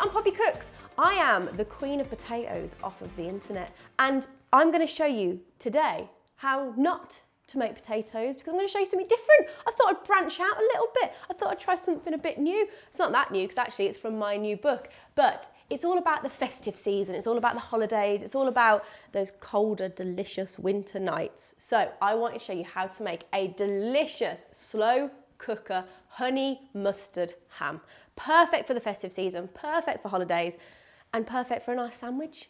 I'm Poppy Cooks. I am the queen of potatoes off of the internet, and I'm going to show you today how not to make potatoes, because I'm going to show you something different. I thought I'd branch out a little bit. I thought I'd try something a bit new. It's not that new, because actually it's from my new book, but it's all about the festive season. It's all about the holidays. It's all about those colder, delicious winter nights. So I want to show you how to make a delicious slow cooker honey mustard ham. Perfect for the festive season, perfect for holidays, and perfect for a nice sandwich.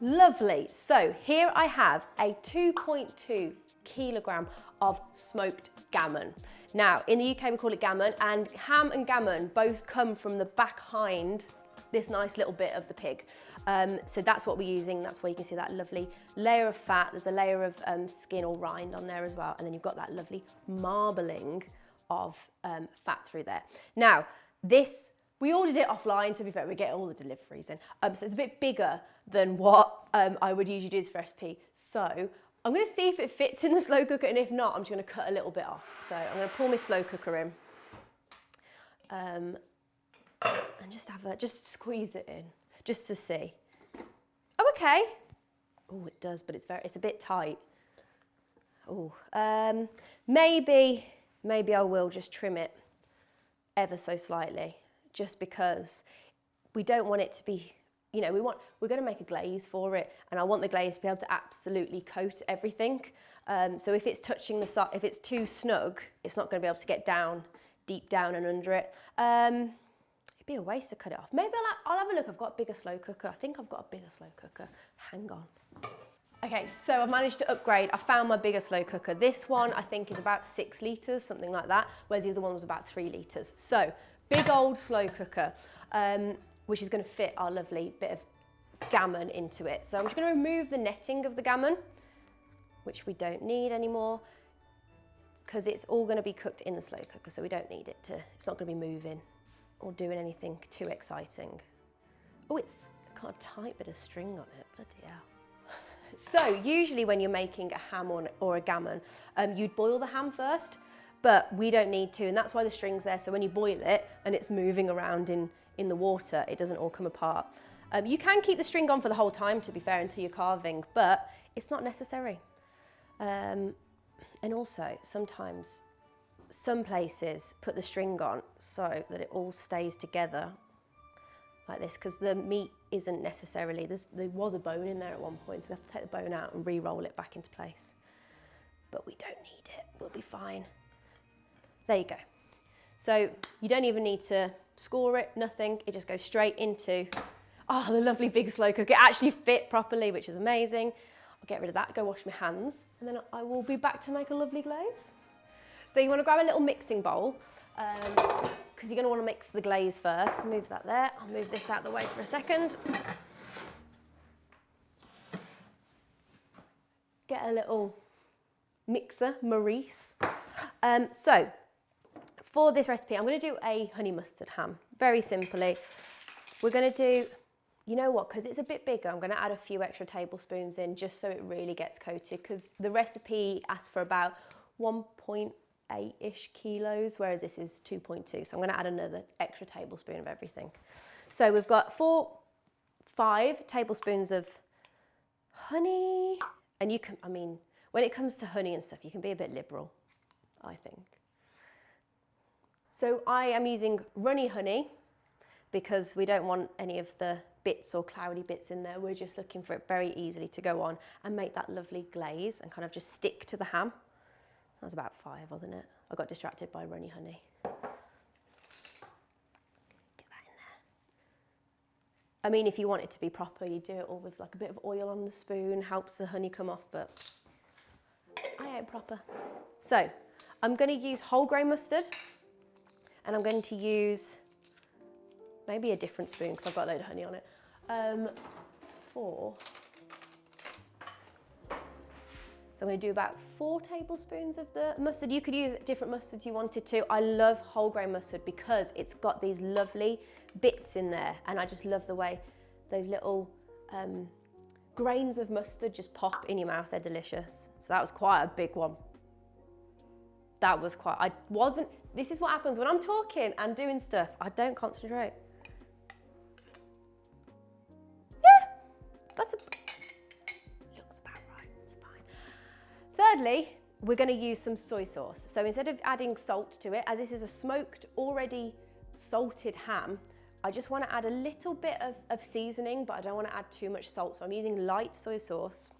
Lovely. So here I have a 2.2 kilogram of smoked gammon. Now, in the UK we call it gammon, and ham and gammon both come from the back hind, this nice little bit of the pig. So that's what we're using. That's why you can see that lovely layer of fat. There's a layer of skin or rind on there as well. And then you've got that lovely marbling of fat through there. Now, this, we ordered it offline, to be fair, we get all the deliveries in. So it's a bit bigger than what I would usually do this recipe. So I'm gonna see if it fits in the slow cooker, and if not, I'm just gonna cut a little bit off. So I'm gonna pour my slow cooker in. And just squeeze it in, just to see. Oh, okay. Oh, it does, but it's a bit tight. Oh, maybe I will just trim it ever so slightly, just because we don't want it to be, you know, we're going to make a glaze for it, and I want the glaze to be able to absolutely coat everything. So if it's touching the side, if it's too snug, it's not going to be able to get down, deep down and under it. It'd be a waste to cut it off. Maybe I'll have a look. I've got a bigger slow cooker. I think I've got a bigger slow cooker. Hang on. Okay, so I've managed to upgrade. I found my bigger slow cooker. This one I think is about 6 litres, something like that, whereas the other one was about 3 litres. So big old slow cooker, which is going to fit our lovely bit of gammon into it. So I'm just going to remove the netting of the gammon, which we don't need anymore, because it's all going to be cooked in the slow cooker, so we don't need it to, it's not going to be moving or doing anything too exciting. Oh, it's got a tight bit of string on it, bloody hell. So usually when you're making a ham or a gammon, you'd boil the ham first, but we don't need to, and that's why the string's there, so when you boil it and it's moving around in the water, it doesn't all come apart. You can keep the string on for the whole time, to be fair, until you're carving, but it's not necessary. And also, sometimes some places put the string on so that it all stays together like this, because the meat isn't necessarily, there was a bone in there at one point, so they have to take the bone out and re-roll it back into place. But we don't need it, we'll be fine. There you go. So you don't even need to score it, nothing, it just goes straight into, oh, the lovely big slow cooker. It actually fit properly, which is amazing. I'll get rid of that, go wash my hands, and then I will be back to make a lovely glaze. So you want to grab a little mixing bowl, because you're going to want to mix the glaze first. Move that there. I'll move this out of the way for a second. Get a little mixer, Maurice. So for this recipe, I'm going to do a honey mustard ham. Very simply, we're going to do, you know what, because it's a bit bigger, I'm going to add a few extra tablespoons in just so it really gets coated, because the recipe asks for about 1.8-ish kilos, whereas this is 2.2. So I'm going to add another extra tablespoon of everything. So we've got 5 tablespoons of honey. And you can, I mean, when it comes to honey and stuff, you can be a bit liberal, I think. So I am using runny honey because we don't want any of the bits or cloudy bits in there. We're just looking for it very easily to go on and make that lovely glaze and kind of just stick to the ham. That was about 5, wasn't it? I got distracted by runny honey. Get that in there. I mean, if you want it to be proper, you do it all with like a bit of oil on the spoon, helps the honey come off, but I ain't proper. So I'm going to use whole grain mustard, and I'm going to use maybe a different spoon because I've got a load of honey on it. 4. So I'm going to do about 4 tablespoons of the mustard. You could use different mustards you wanted to. I love whole grain mustard because it's got these lovely bits in there, and I just love the way those little grains of mustard just pop in your mouth, they're delicious. So that was quite a big one. This is what happens when I'm talking and doing stuff, I don't concentrate. Yeah, looks about right, it's fine. Thirdly, we're gonna use some soy sauce. So instead of adding salt to it, as this is a smoked, already salted ham, I just wanna add a little bit of seasoning, but I don't wanna add too much salt. So I'm using light soy sauce,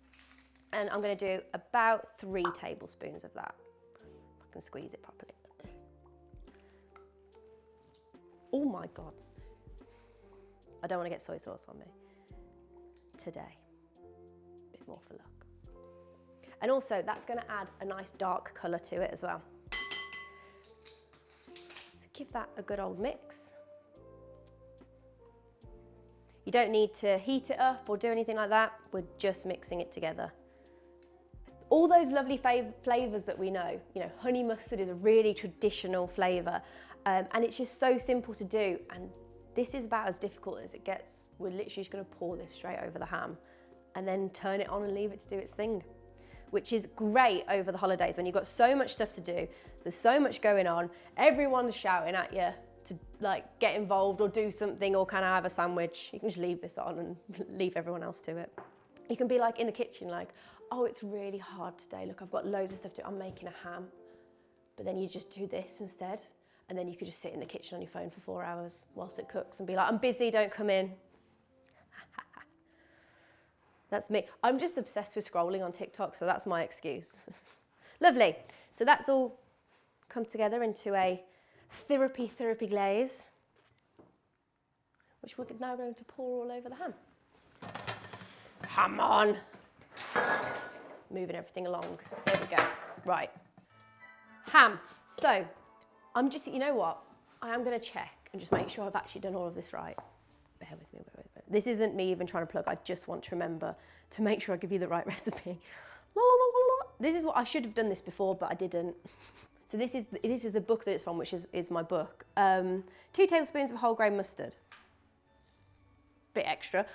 and I'm gonna do about 3 tablespoons of that. If I can squeeze it properly. Oh my God. I don't wanna get soy sauce on me today. A bit more for luck. And also that's gonna add a nice dark color to it as well. So give that a good old mix. You don't need to heat it up or do anything like that. We're just mixing it together. All those lovely flavors that we know, honey mustard is a really traditional flavor, and it's just so simple to do. And this is about as difficult as it gets. We're literally just gonna pour this straight over the ham and then turn it on and leave it to do its thing, which is great over the holidays when you've got so much stuff to do, there's so much going on, everyone's shouting at you to like get involved or do something or kind of have a sandwich. You can just leave this on and leave everyone else to it. You can be like in the kitchen like, oh, it's really hard today. Look, I've got loads of stuff to do. I'm making a ham. But then you just do this instead. And then you could just sit in the kitchen on your phone for 4 hours whilst it cooks and be like, I'm busy, don't come in. That's me. I'm just obsessed with scrolling on TikTok, so that's my excuse. Lovely. So that's all come together into a therapy glaze, which we're now going to pour all over the ham. Ham on. Moving everything along. There we go. Right. Ham. So I'm just, you know what? I am going to check and just make sure I've actually done all of this right. Bear with me. This isn't me even trying to plug. I just want to remember to make sure I give you the right recipe. This is what I should have done this before, but I didn't. So this is the book that it's from, which is my book. 2 tablespoons of whole grain mustard. Bit extra.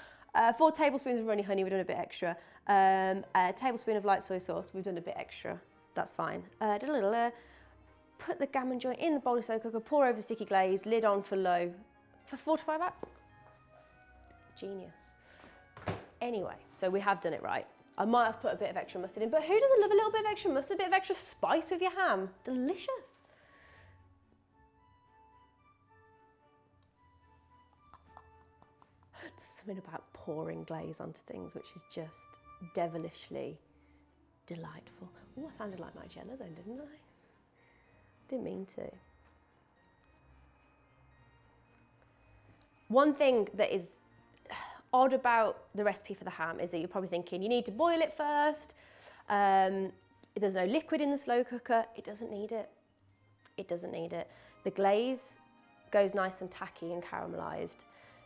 4 tablespoons of runny honey, we've done a bit extra. A tablespoon of light soy sauce, we've done a bit extra. That's fine. Put the gammon joint in the bowl of slow cooker, pour over the sticky glaze, lid on for low, for 4 to 5 hours. Genius. Anyway, so we have done it right. I might have put a bit of extra mustard in, but who doesn't love a little bit of extra mustard, a bit of extra spice with your ham? Delicious. There's something about pouring glaze onto things which is just devilishly delightful. Oh, I sounded like Nigella then, didn't I? Didn't mean to. One thing that is odd about the recipe for the ham is that you're probably thinking you need to boil it first. There's no liquid in the slow cooker. It doesn't need it. It doesn't need it. The glaze goes nice and tacky and caramelized.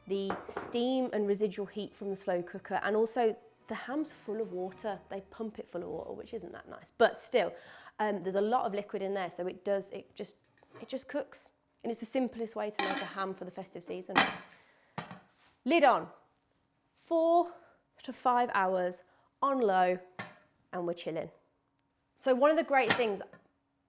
The steam and residual heat from the slow cooker, and also the ham's full of water. They pump it full of water, which isn't that nice, but still, there's a lot of liquid in there, so it just cooks. And it's the simplest way to make a ham for the festive season. Lid on. 4 to 5 hours on low, and we're chilling. So one of the great things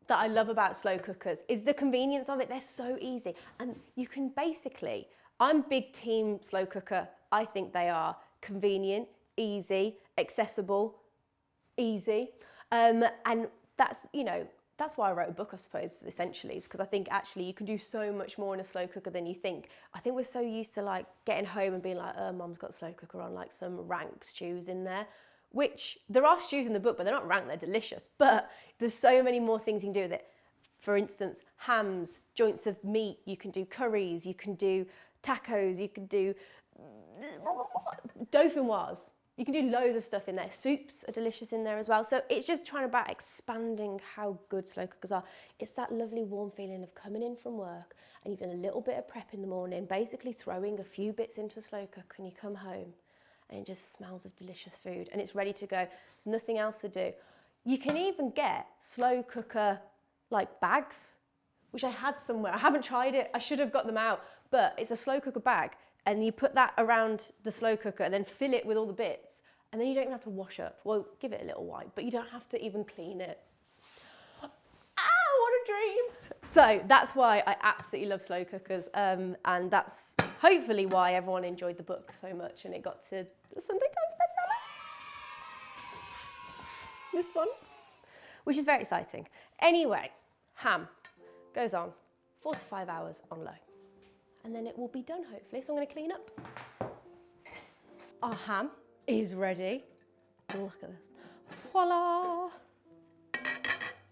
that I love about slow cookers is the convenience of it. They're so easy, and you can basically, I'm big team slow cooker. I think they are convenient, easy, accessible, easy, and that's, that's why I wrote a book, I suppose, essentially, is because I think actually you can do so much more in a slow cooker than you think. I think we're so used to like getting home and being like, oh, mum's got a slow cooker on, like some rank stews in there, which there are stews in the book, but they're not rank, they're delicious. But there's so many more things you can do with it. For instance, hams, joints of meat, you can do curries, you can do tacos, you can do dauphinoise. You can do loads of stuff in there. Soups are delicious in there as well. So it's just trying about expanding how good slow cookers are. It's that lovely warm feeling of coming in from work and you've done a little bit of prep in the morning, basically throwing a few bits into the slow cooker, and you come home and it just smells of delicious food and it's ready to go. There's nothing else to do. You can even get slow cooker like bags, which I had somewhere. I haven't tried it. I should have got them out, but it's a slow cooker bag. And you put that around the slow cooker and then fill it with all the bits. And then you don't even have to wash up. Well, give it a little wipe, but you don't have to even clean it. Ah, what a dream. So that's why I absolutely love slow cookers. And that's hopefully why everyone enjoyed the book so much and it got to the Sunday Times bestseller. This one, which is very exciting. Anyway, ham goes on 4 to 5 hours on low. And then it will be done, hopefully. So I'm going to clean up. Our ham is ready. Look at this. Voila!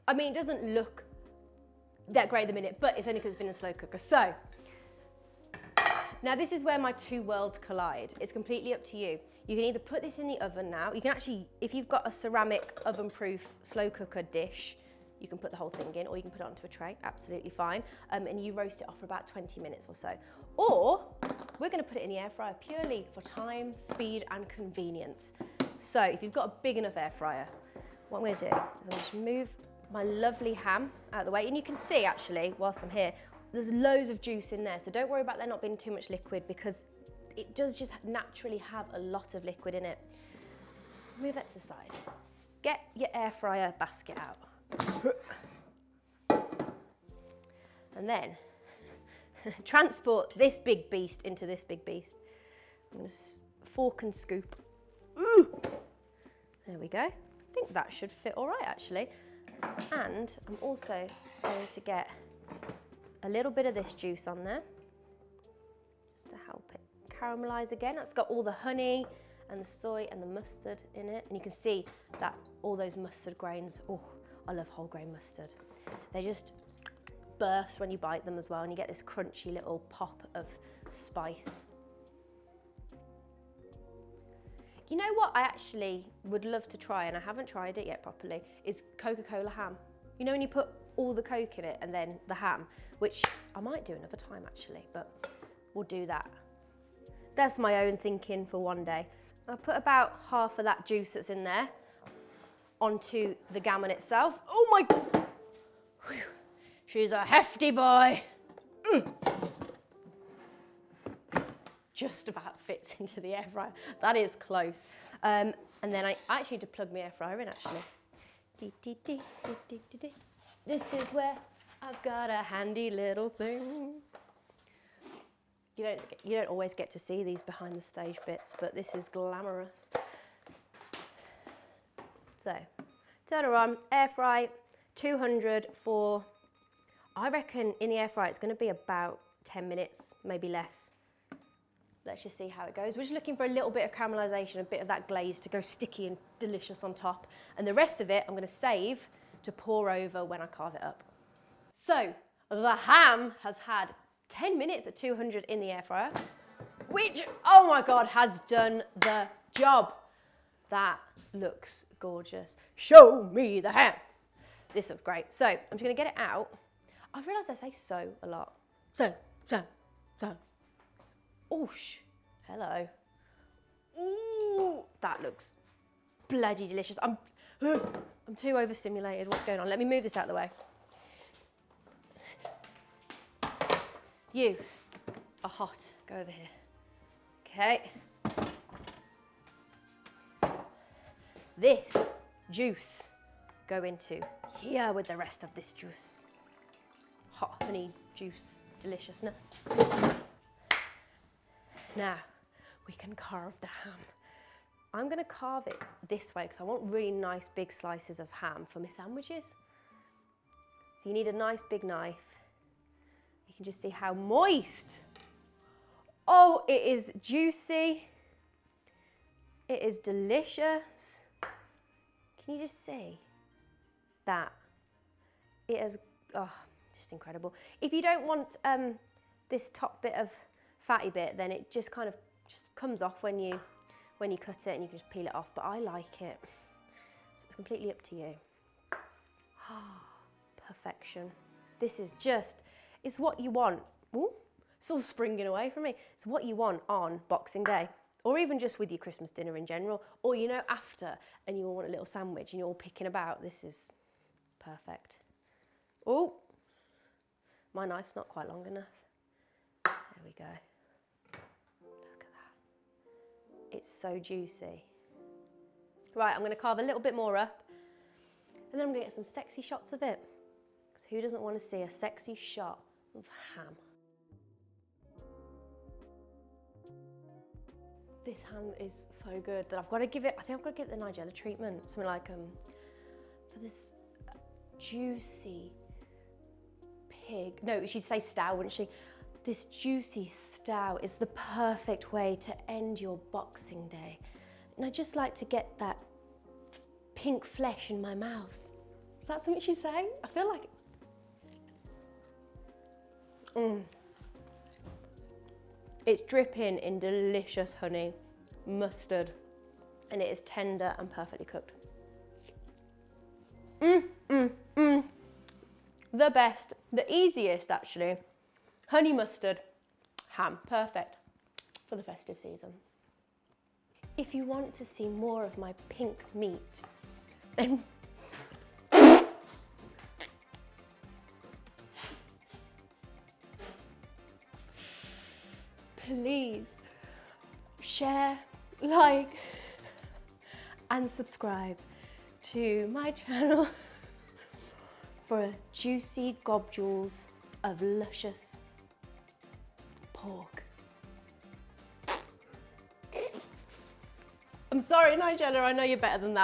I mean, it doesn't look that great at the minute, but it's only because it's been in a slow cooker. So, now this is where my two worlds collide. It's completely up to you. You can either put this in the oven now. You can actually, if you've got a ceramic oven-proof slow cooker dish, you can put the whole thing in, or you can put it onto a tray, absolutely fine. And you roast it off for about 20 minutes or so. Or, we're gonna put it in the air fryer purely for time, speed, and convenience. So, if you've got a big enough air fryer, what I'm gonna do is I'm gonna just move my lovely ham out of the way. And you can see, actually, whilst I'm here, there's loads of juice in there. So don't worry about there not being too much liquid because it does just naturally have a lot of liquid in it. Move that to the side. Get your air fryer basket out. And then transport this big beast into this big beast. I'm going to fork and scoop. Ooh. There we go. I think that should fit all right, actually. And I'm also going to get a little bit of this juice on there, just to help it caramelize again. That's got all the honey and the soy and the mustard in it. And you can see that all those mustard grains, oh, I love whole grain mustard. They just burst when you bite them as well, and you get this crunchy little pop of spice. You know what I actually would love to try, and I haven't tried it yet properly, is Coca-Cola ham. You know when you put all the Coke in it and then the ham, which I might do another time actually, but we'll do that. That's my own thinking for one day. I'll put about half of that juice that's in there onto the gammon itself. Oh my, whew. She's a hefty boy. Just about fits into the air fryer. That is close. And then I actually need to plug my air fryer in actually. This is where I've got a handy little thing. You don't always get to see these behind the stage bits, but this is glamorous. So, turn her on, air fry, 200 for, I reckon in the air fryer it's going to be about 10 minutes, maybe less. Let's just see how it goes. We're just looking for a little bit of caramelization, a bit of that glaze to go sticky and delicious on top. And the rest of it I'm going to save to pour over when I carve it up. So the ham has had 10 minutes at 200 in the air fryer, which, oh my God, has done the job. That looks gorgeous. Show me the ham. This looks great. So I'm just going to get it out. I've realised I say so a lot. So. Oosh, hello. Ooh, that looks bloody delicious. I'm too overstimulated. What's going on? Let me move this out of the way. You are hot. Go over here. Okay. This juice go into here with the rest of this juice. Hot honey juice deliciousness. Now, we can carve the ham. I'm going to carve it this way because I want really nice big slices of ham for my sandwiches. So you need a nice big knife. You can just see how moist. Oh, it is juicy. It is delicious. Can you just see that? It is, oh, just incredible. If you don't want this top bit of fatty bit, then it just kind of just comes off when you cut it, and you can just peel it off, but I like it. So it's completely up to you. Ah, perfection. This is just, it's what you want. Ooh, it's all springing away from me. It's what you want on Boxing Day, or even just with your Christmas dinner in general, or you know, after, and you all want a little sandwich and you're all picking about. This is perfect. Oh, my knife's not quite long enough. There we go. Look at that. It's so juicy. Right, I'm gonna carve a little bit more up and then I'm gonna get some sexy shots of it. Because who doesn't want to see a sexy shot of ham? This ham is so good that I've got to give it, I think I've got to give it the Nigella treatment. Something like, for this juicy pig, no, she'd say stow, wouldn't she? This juicy stow is the perfect way to end your Boxing Day. And I just like to get that pink flesh in my mouth. Is that something she's saying? I feel like it's dripping in delicious honey, mustard, and it is tender and perfectly cooked. The best, the easiest actually. Honey mustard, ham, perfect for the festive season. If you want to see more of my pink meat, then please share, like, and subscribe to my channel for juicy gobjules of luscious pork. I'm sorry, Nigella, I know you're better than that.